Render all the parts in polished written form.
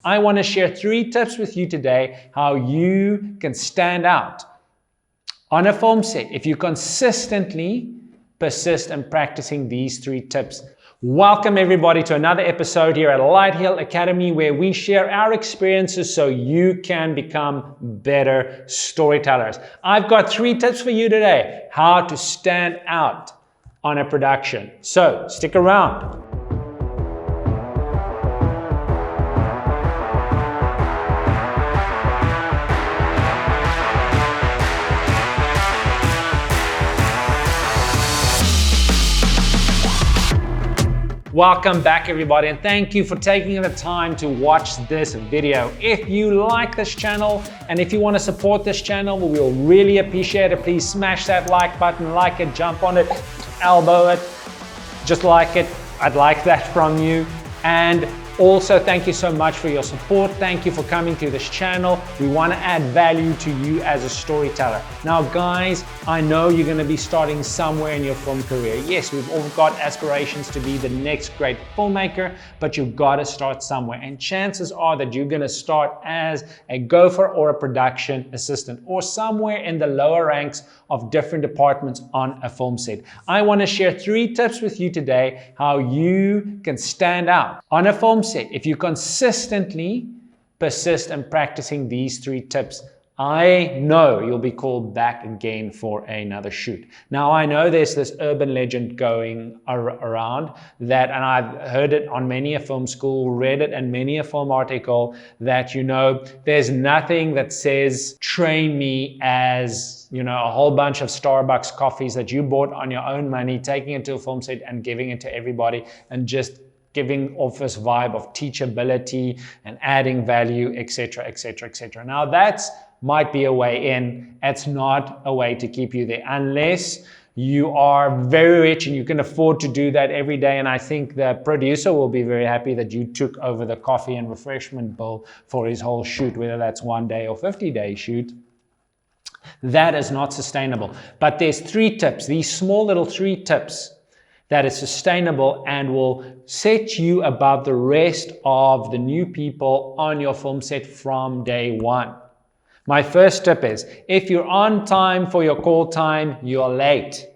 I want to share 3 tips with you today how you can stand out on a film set if you consistently persist in practicing these 3 tips. Welcome everybody to another episode here at Light Hill Academy, where we share our experiences so you can become better storytellers. I've got 3 tips for you today, how to stand out on a production. So stick around. Welcome back everybody, and thank you for taking the time to watch this video. If you like this channel and if you want to support this channel, we will really appreciate it. Please smash that like button, like it, jump on it, elbow it, just like it. I'd like that from you. And also, thank you so much for your support. Thank you for coming to this channel. We want to add value to you as a storyteller. Now, guys, I know you're going to be starting somewhere in your film career. Yes, we've all got aspirations to be the next great filmmaker, but you've got to start somewhere. And chances are that you're going to start as a gopher or a production assistant or somewhere in the lower ranks of different departments on a film set. I want to share 3 tips with you today how you can stand out on a film set if you consistently persist in practicing these 3 tips. I know you'll be called back again for another shoot. Now, I know there's this urban legend going around that, and I've heard it on many a film school, read it in many a film article, that, you know, there's nothing that says train me as, you know, a whole bunch of Starbucks coffees that you bought on your own money, taking it to a film set and giving it to everybody and just giving off this vibe of teachability and adding value, etc., etc., etc. Now, that's might be a way in. It's not a way to keep you there unless you are very rich and you can afford to do that every day. And I think the producer will be very happy that you took over the coffee and refreshment bill for his whole shoot, whether that's 1 day or 50-day shoot. That is not sustainable. But there's 3 tips, these small little 3 tips that is sustainable and will set you above the rest of the new people on your film set from day 1. My first tip is, if you're on time for your call time, you're late.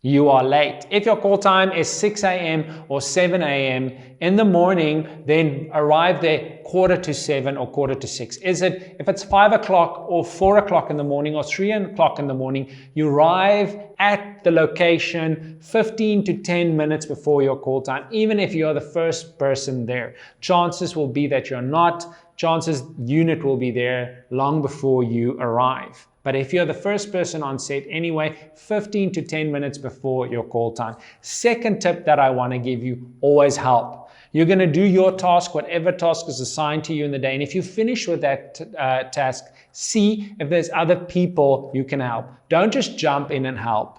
You are late. If your call time is 6 a.m. or 7 a.m. in the morning, then arrive there 5:45 or 5:45. If it's 5 o'clock or 4 o'clock in the morning or 3 o'clock in the morning, you arrive at the location 15 to 10 minutes before your call time, even if you're the first person there. Chances will be that you're not. Chances unit will be there long before you arrive. But if you're the first person on set anyway, 15 to 10 minutes before your call time. Second tip that I want to give you, always help. You're going to do your task, whatever task is assigned to you in the day. And if you finish with that task, see if there's other people you can help. Don't just jump in and help.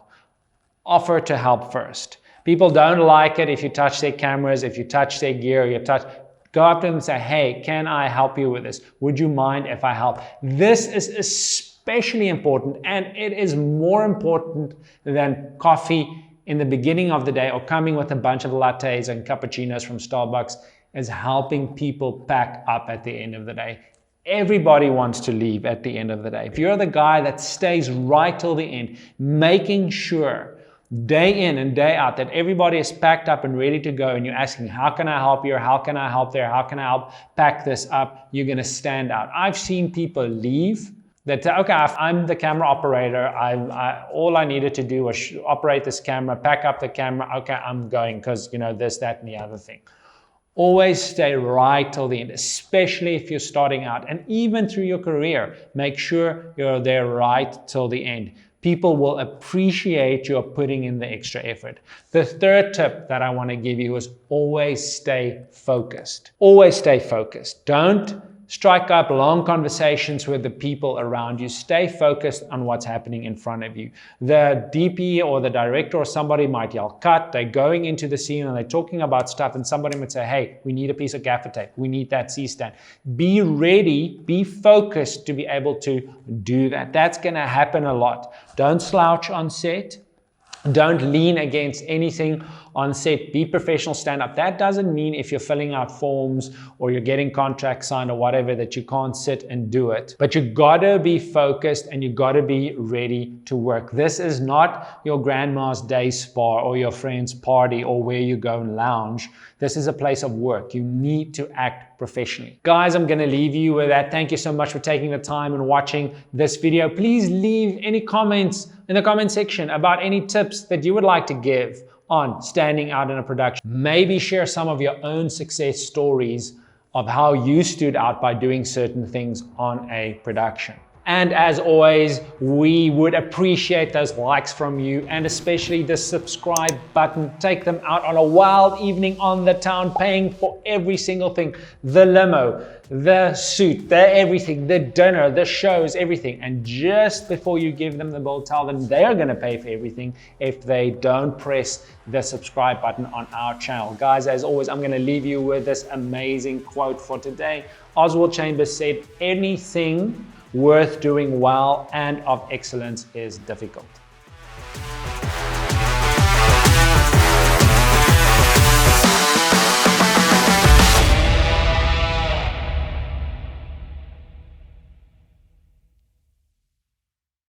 Offer to help first. People don't like it if you touch their cameras, if you touch their gear, go up to them and say, hey, can I help you with this? Would you mind if I help? This is especially important, and it is more important than coffee in the beginning of the day or coming with a bunch of lattes and cappuccinos from Starbucks, is helping people pack up at the end of the day. Everybody wants to leave at the end of the day. If you're the guy that stays right till the end, making sure day in and day out that everybody is packed up and ready to go, and you're asking, how can I help here? How can I help there? How can I help pack this up? You're going to stand out. I've seen people leave that, okay, I'm the camera operator. All I needed to do was operate this camera, pack up the camera. Okay, I'm going because, you know, this, that, and the other thing. Always stay right till the end, especially if you're starting out. And even through your career, make sure you're there right till the end. People will appreciate your putting in the extra effort. The third tip that I want to give you is always stay focused. Always stay focused. Don't strike up long conversations with the people around you. Stay focused on what's happening in front of you. The DP or the director or somebody might yell, cut. They're going into the scene and they're talking about stuff, and somebody might say, hey, we need a piece of gaffer tape. We need that C-stand. Be ready, be focused to be able to do that. That's going to happen a lot. Don't slouch on set. Don't lean against anything. on set, be professional, stand up. That doesn't mean if you're filling out forms or you're getting contracts signed or whatever that you can't sit and do it. But you gotta be focused and you gotta be ready to work. This is not your grandma's day spa or your friend's party or where you go and lounge. This is a place of work. You need to act professionally. Guys, I'm gonna leave you with that. Thank you so much for taking the time and watching this video. Please leave any comments in the comment section about any tips that you would like to give on standing out in a production. Maybe share some of your own success stories of how you stood out by doing certain things on a production. And as always, we would appreciate those likes from you, and especially the subscribe button. Take them out on a wild evening on the town, paying for every single thing. The limo, the suit, the everything, the dinner, the shows, everything. And just before you give them the bill, tell them they are gonna pay for everything if they don't press the subscribe button on our channel. Guys, as always, I'm gonna leave you with this amazing quote for today. Oswald Chambers said, anything worth doing well and of excellence is difficult.